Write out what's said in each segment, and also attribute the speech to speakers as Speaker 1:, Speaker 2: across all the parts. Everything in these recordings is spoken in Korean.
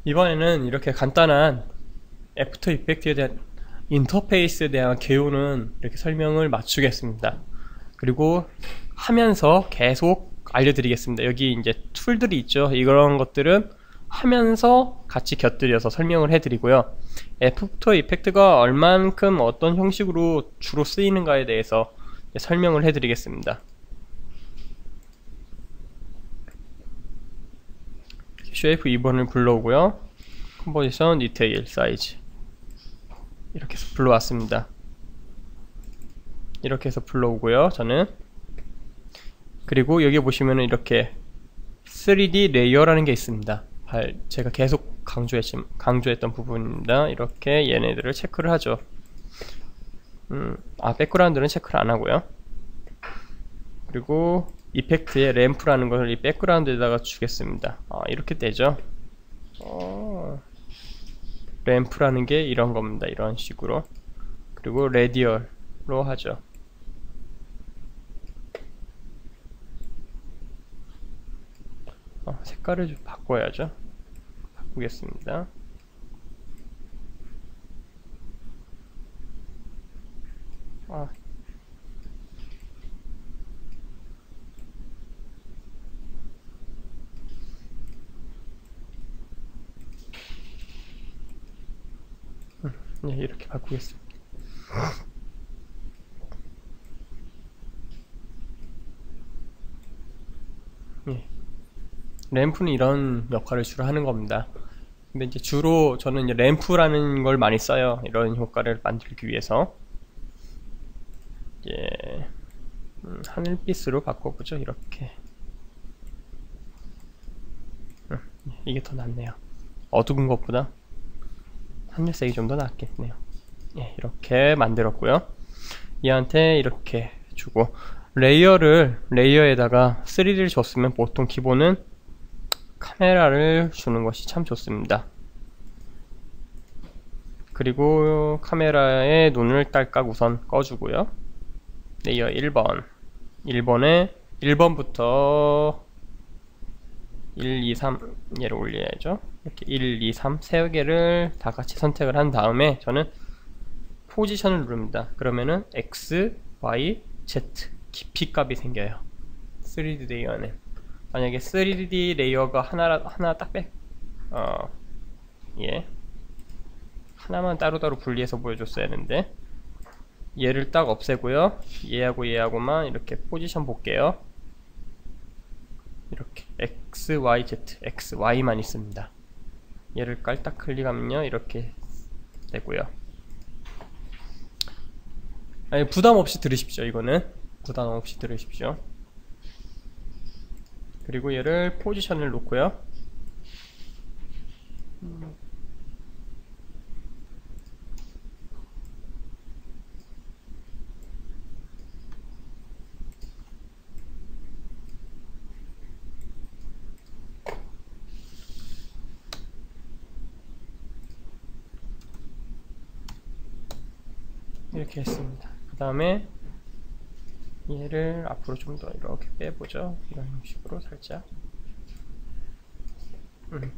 Speaker 1: 이번에는 이렇게 간단한 애프터 이펙트에 대한 인터페이스에 대한 개요는 이렇게 설명을 마치겠습니다. 그리고 하면서 계속 알려드리겠습니다. 여기 이제 툴들이 있죠. 이런 것들은 하면서 같이 곁들여서 설명을 해드리고요. 애프터 이펙트가 얼만큼 어떤 형식으로 주로 쓰이는가에 대해서 설명을 해드리겠습니다. 쉐이프 2번을 불러오고요. 컴포지션, 디테일, 사이즈 이렇게 해서 불러왔습니다. 이렇게 해서 불러오고요. 저는 그리고 여기 보시면은 이렇게 3D 레이어라는 게 있습니다. 제가 계속 강조했던 부분입니다. 이렇게 얘네들을 체크를 하죠. 백그라운드는 체크를 안 하고요. 그리고 이펙트에 램프라는 것을 이 백그라운드에다가 주겠습니다. 이렇게 되죠. 램프라는 게 이런 겁니다. 이런 식으로. 그리고 레디얼로 하죠. 색깔을 좀 바꿔야죠. 바꾸겠습니다. 네, 이렇게 바꾸겠습니다. 네. 램프는 이런 역할을 주로 하는 겁니다. 근데 이제 주로 저는 이제 램프라는 걸 많이 써요. 이런 효과를 만들기 위해서. 이제 하늘빛으로 바꿔보죠. 이렇게. 이게 더 낫네요. 어두운 것보다 하늘색이 좀 더 낫겠네요. 예, 이렇게 만들었고요. 얘한테 이렇게 주고 레이어에다가 3D를 줬으면 보통 기본은 카메라를 주는 것이 참 좋습니다. 그리고 카메라에 눈을 딸깍 우선 꺼주고요. 레이어 1번 1번부터 1, 2, 3 얘를 올려야죠. 이렇게 1, 2, 3 세 개를 다 같이 선택을 한 다음에 저는 포지션을 누릅니다. 그러면은 X, Y, Z 깊이 값이 생겨요. 3D 레이어는 만약에 3D 레이어가 하나 딱 예. 하나만 따로따로 분리해서 보여줬어야 했는데 얘를 딱 없애고요. 얘하고만 이렇게 포지션 볼게요. 이렇게 X, Y, Z, X, Y만 있습니다. 얘를 깔딱 클릭하면요 이렇게 되고요. 부담 없이 들으십시오. 이거는 부담 없이 들으십시오. 그리고 얘를 포지션을 놓고요. 이렇게 했습니다. 그 다음에 얘를 앞으로 좀 더 이렇게 빼보죠. 이런 식으로 살짝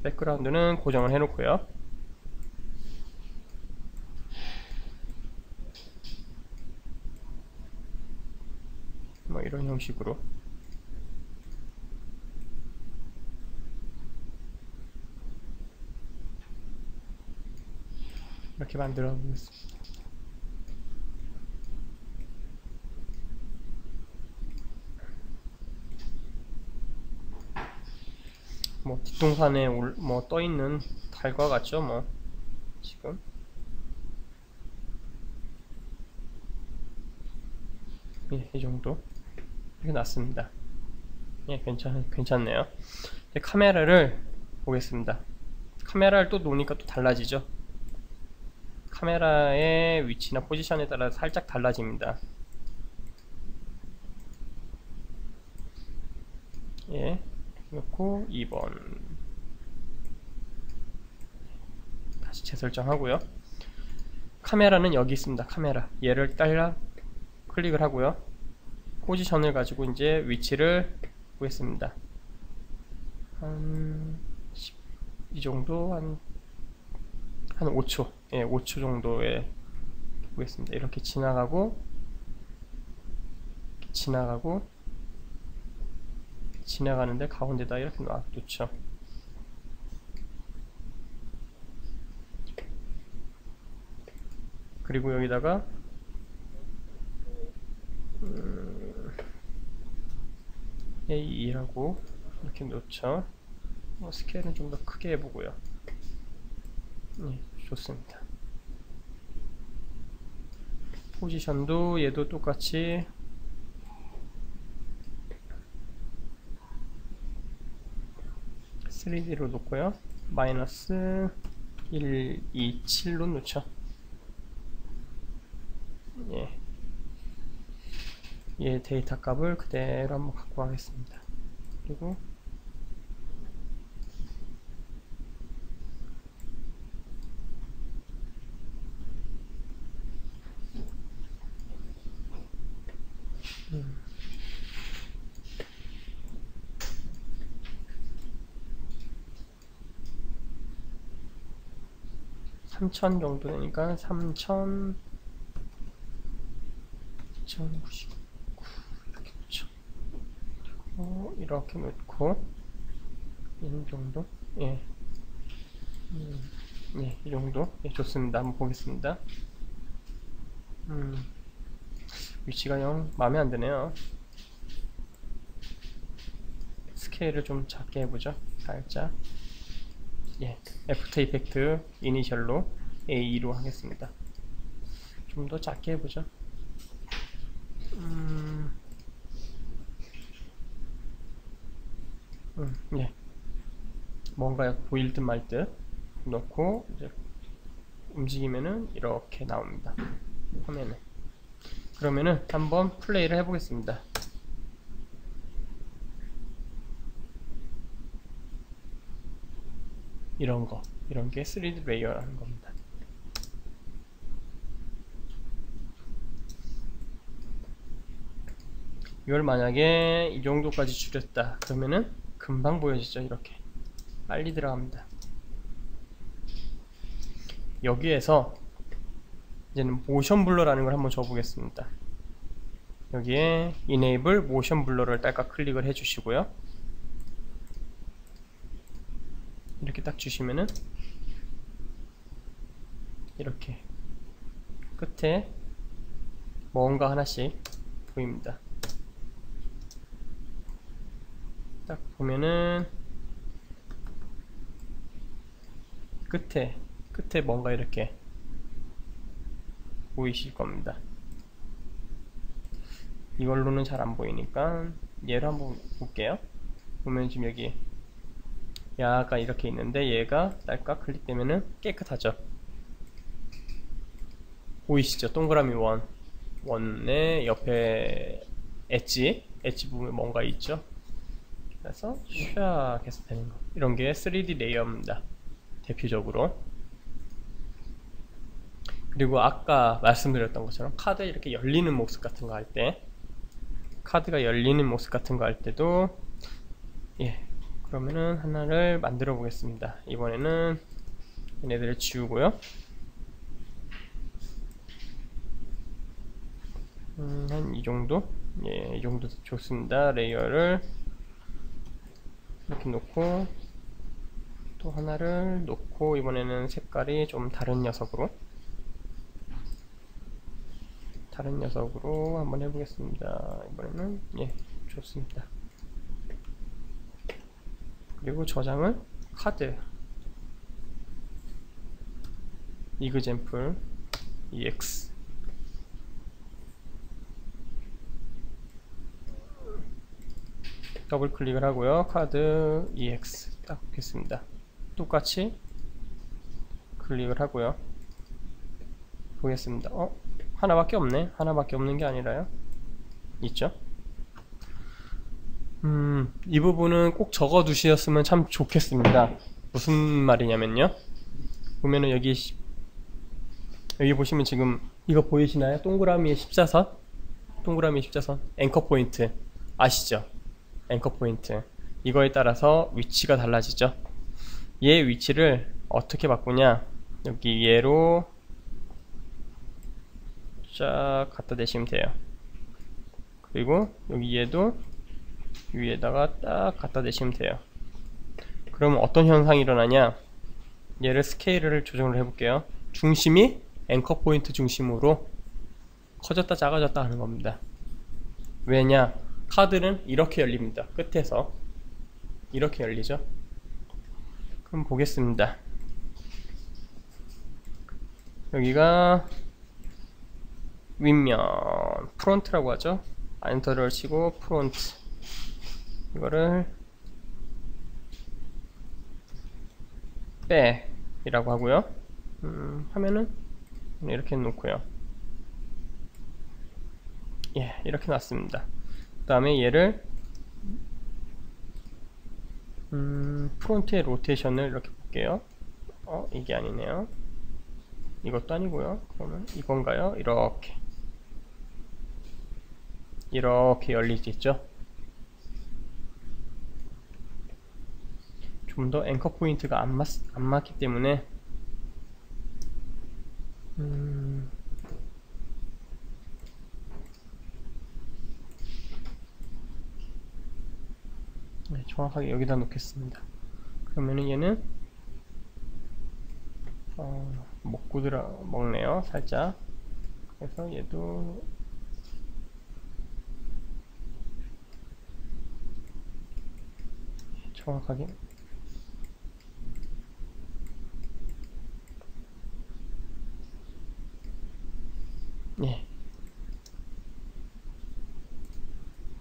Speaker 1: 백그라운드는 고정을 해놓고요. 뭐 이런 형식으로 이렇게 만들어 보겠습니다. 뭐 뒷동산에 뭐 떠있는 달과 같죠. 뭐 지금 예, 이 정도 이렇게 놨습니다. 예, 괜찮네요. 이제 카메라를 보겠습니다. 카메라를 또 놓으니까 또 달라지죠. 카메라의 위치나 포지션에 따라 살짝 달라집니다. 예, 놓고 2번 다시 재설정하고요. 카메라는 여기 있습니다. 카메라 얘를 딸라 클릭을 하고요. 포지션을 가지고 이제 위치를 보겠습니다. 한 이 정도 한 5초, 예, 5초 정도에 보겠습니다. 이렇게 지나가고, 지나가는데 가운데다 이렇게 놔두죠. 그리고 여기다가 A2라고 이렇게 놓죠. 스케일은 좀 더 크게 해보고요. 네, 좋습니다. 포지션도 얘도 똑같이 (3D) 로 놓고요. 마이너스 127로 놓죠. 예. 얘 데이터 값을 그대로 한번 갖고 가겠습니다. 그리고 음. 3000 정도 되니까 3099 이렇게 놓죠. 이렇게 놓고 이 정도, 예, 예, 이 정도, 예, 좋습니다. 한번 보겠습니다. 위치가 영 마음에 안 드네요. 스케일을 좀 작게 해보죠. 살짝. 예, 애프터 이펙트 이니셜로 A2로 하겠습니다. 좀 더 작게 해보죠. 예. 뭔가 보일 듯 말 듯 넣고 이제 움직이면은 이렇게 나옵니다. 화면에. 그러면은 한번 플레이를 해보겠습니다. 이런 게 3D 레이어라는 겁니다. 이걸 만약에 이 정도까지 줄였다 그러면은 금방 보여지죠. 이렇게 빨리 들어갑니다. 여기에서 이제는 모션 블러라는 걸 한번 줘보겠습니다. 여기에 Enable 모션 블러를 딸깍 클릭을 해주시고요. 이렇게 딱 주시면은 이렇게 끝에 뭔가 하나씩 보입니다. 딱 보면은 끝에 뭔가 이렇게 보이실 겁니다. 이걸로는 잘 안 보이니까 얘를 한번 볼게요. 보면 지금 여기 약간 이렇게 있는데 얘가 딸깍 클릭되면은 깨끗하죠. 보이시죠? 동그라미 원의 옆에 엣지 부분에 뭔가 있죠. 그래서 샥 해서 되는 거. 이런 게 3D 레이어입니다. 대표적으로. 그리고 아까 말씀드렸던 것처럼 카드 이렇게 열리는 모습 같은 거 할 때, 카드가 열리는 모습 같은 거 할 때도, 예, 그러면은 하나를 만들어 보겠습니다. 이번에는 얘네들을 지우고요. 한 이 정도? 예, 이 정도 좋습니다. 레이어를 이렇게 놓고 또 하나를 놓고 이번에는 색깔이 좀 다른 녀석으로 한번 해보겠습니다. 이번에는 예, 좋습니다. 그리고 저장을 카드 이그젠플 EX 더블 클릭을 하고요. 카드 EX 딱 보겠습니다. 똑같이 클릭을 하고요. 보겠습니다. 하나밖에 없네. 하나밖에 없는 게 아니라요. 있죠? 이 부분은 꼭 적어 두셨으면 참 좋겠습니다. 무슨 말이냐면요. 보면은 여기 보시면 지금 이거 보이시나요? 동그라미의 십자선? 앵커 포인트 아시죠? 앵커 포인트 이거에 따라서 위치가 달라지죠. 얘 위치를 어떻게 바꾸냐, 여기 얘로 쫙 갖다 대시면 돼요. 그리고 여기 얘도 위에다가 딱 갖다 대시면 돼요. 그러면 어떤 현상이 일어나냐, 얘를 스케일을 조정을 해볼게요. 중심이 앵커 포인트 중심으로 커졌다 작아졌다 하는 겁니다. 왜냐, 카드는 이렇게 열립니다. 끝에서 이렇게 열리죠. 그럼 보겠습니다. 여기가 윗면 프론트라고 하죠. 엔터를 치고 프론트, 이거를 백이라고 하고요. 화면은 이렇게 놓고요. 예, 이렇게 놨습니다. 그 다음에 얘를 프론트의 로테이션을 이렇게 볼게요. 이게 아니네요. 이것도 아니고요. 그러면 이건가요? 이렇게 열리겠죠. 좀 더 앵커 포인트가 안 맞기 때문에 네, 정확하게 여기다 놓겠습니다. 그러면은 얘는 먹네요, 살짝. 그래서 얘도 정확하게 예,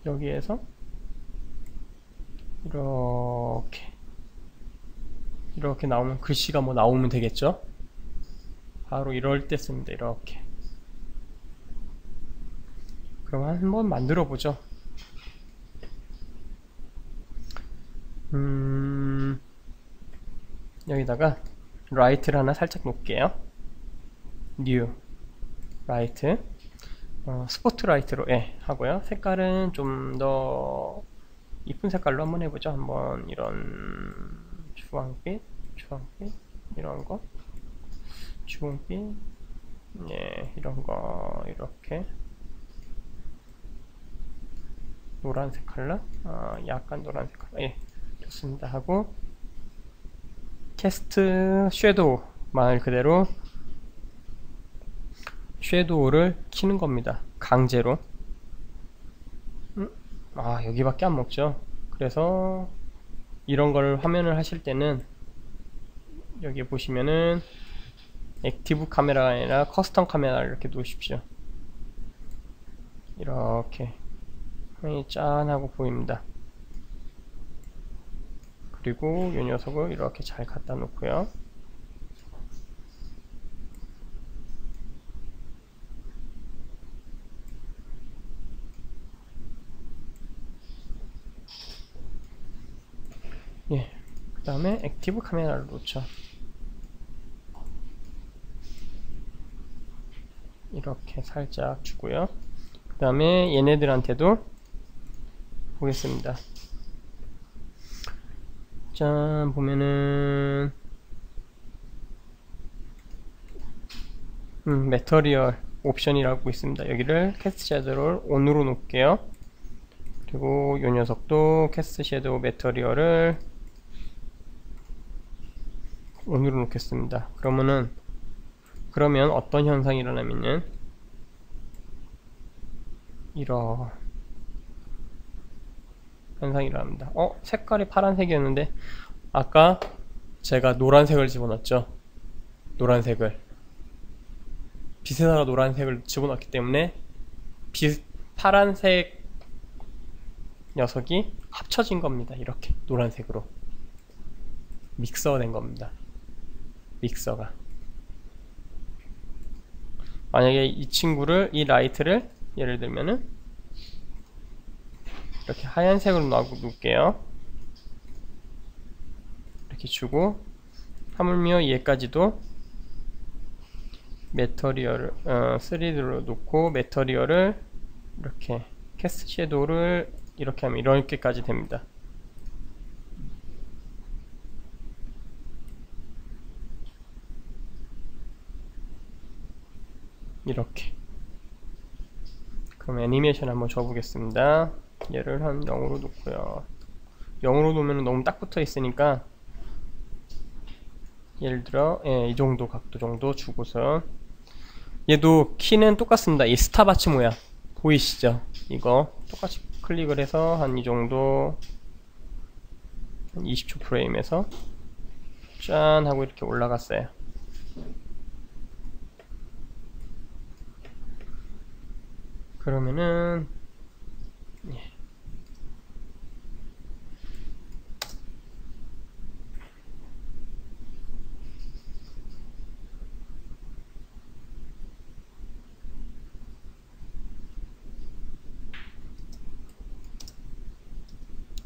Speaker 1: 여기에서 이렇게 나오면 글씨가 뭐 나오면 되겠죠. 바로 이럴 때 씁니다. 이렇게. 그럼 한번 만들어 보죠. 여기다가 라이트를 하나 살짝 놓을게요. 뉴 라이트, 스포트라이트로 하고요. 색깔은 좀 더 이쁜 색깔로 한번 해보죠. 한번 이런 주황빛 이런거, 주홍빛, 이런거, 이렇게 노란색 컬러, 약간 노란색 컬러, 좋습니다. 하고 캐스트 섀도우, 말 그대로 섀도우를 키는 겁니다. 강제로. 여기밖에 안 먹죠. 그래서 이런 걸 화면을 하실 때는 여기 보시면은 액티브 카메라가 아니라 커스텀 카메라를 이렇게 놓으십시오. 이렇게 화면이 짠하고 보입니다. 그리고 이 녀석을 이렇게 잘 갖다 놓고요. 그 다음에 액티브 카메라를 놓죠. 이렇게 살짝 주고요. 그 다음에 얘네들한테도 보겠습니다. 짠, 보면은 매터리얼 옵션이라고 있습니다. 여기를 캐스트 섀도우를 ON으로 놓을게요. 그리고 이 녀석도 캐스트 섀도우 매터리얼을 ON으로 놓겠습니다. 그러면 어떤 현상이 일어나면은 이런 현상이 일어납니다. 색깔이 파란색이었는데 아까 제가 노란색을 집어넣었죠. 빛에다가 노란색을 집어넣었기 때문에 파란색 녀석이 합쳐진 겁니다. 이렇게 노란색으로 믹서가 된 겁니다. 믹서가. 만약에 이 라이트를 예를 들면은 이렇게 하얀색으로 놓을게요. 이렇게 주고, 하물며 얘까지도 매터리얼을 3D로 놓고 매터리얼을 이렇게 캐스트 섀도우를 이렇게 하면 이렇게까지 됩니다. 이렇게. 그럼 애니메이션 한번 줘보겠습니다. 얘를 한 0으로 놓고요. 0으로 놓으면 너무 딱 붙어 있으니까 예를 들어 이 정도 각도 정도 주고서, 얘도 키는 똑같습니다. 이 스탑워치 모양 보이시죠? 이거 똑같이 클릭을 해서 한 이 정도, 한 20초 프레임에서 짠 하고 이렇게 올라갔어요. 그러면은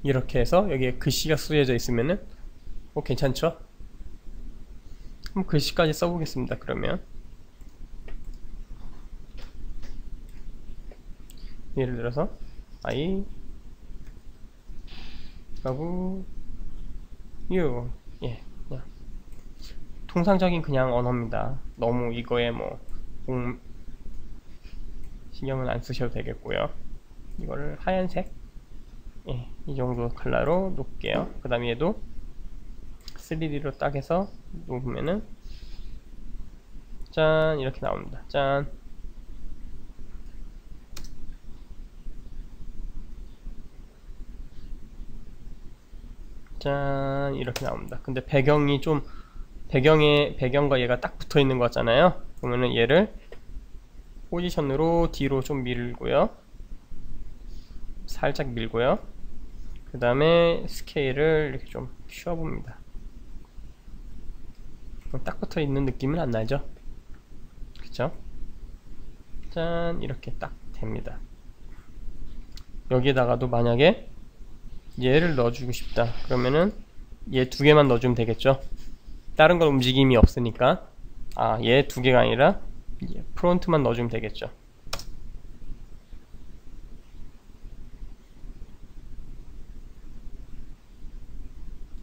Speaker 1: 이렇게 해서 여기에 글씨가 쓰여져 있으면은 괜찮죠? 그럼 글씨까지 써보겠습니다. 그러면 예를 들어서 I love you. 예, 그냥 통상적인 그냥 언어입니다. 너무 이거에 뭐 신경은 안 쓰셔도 되겠고요. 이거를 하얀색, 이 정도 컬러로 놓을게요. 그 다음에 얘도 3D로 딱 해서 놓으면은 짠 이렇게 나옵니다. 짠. 짠 이렇게 나옵니다. 근데 배경이 좀 배경과 얘가 딱 붙어 있는 것 같잖아요. 그러면은 얘를 포지션으로 뒤로 좀 밀고요, 살짝 밀고요, 그 다음에 스케일을 이렇게 좀 쉬어봅니다. 딱 붙어 있는 느낌은 안 나죠? 그쵸? 짠 이렇게 딱 됩니다. 여기에다가도 만약에 얘를 넣어주고 싶다 그러면은 얘 두 개만 넣어주면 되겠죠? 다른 건 움직임이 없으니까. 얘 두 개가 아니라 프론트만 넣어주면 되겠죠.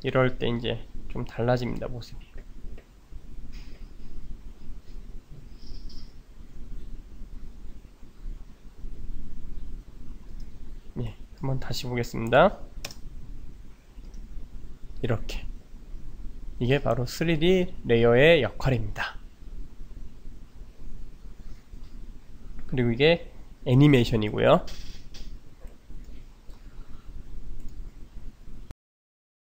Speaker 1: 이럴 때 이제 좀 달라집니다, 모습이. 한번 다시 보겠습니다. 이렇게. 이게 바로 3D 레이어의 역할입니다. 그리고 이게 애니메이션이고요.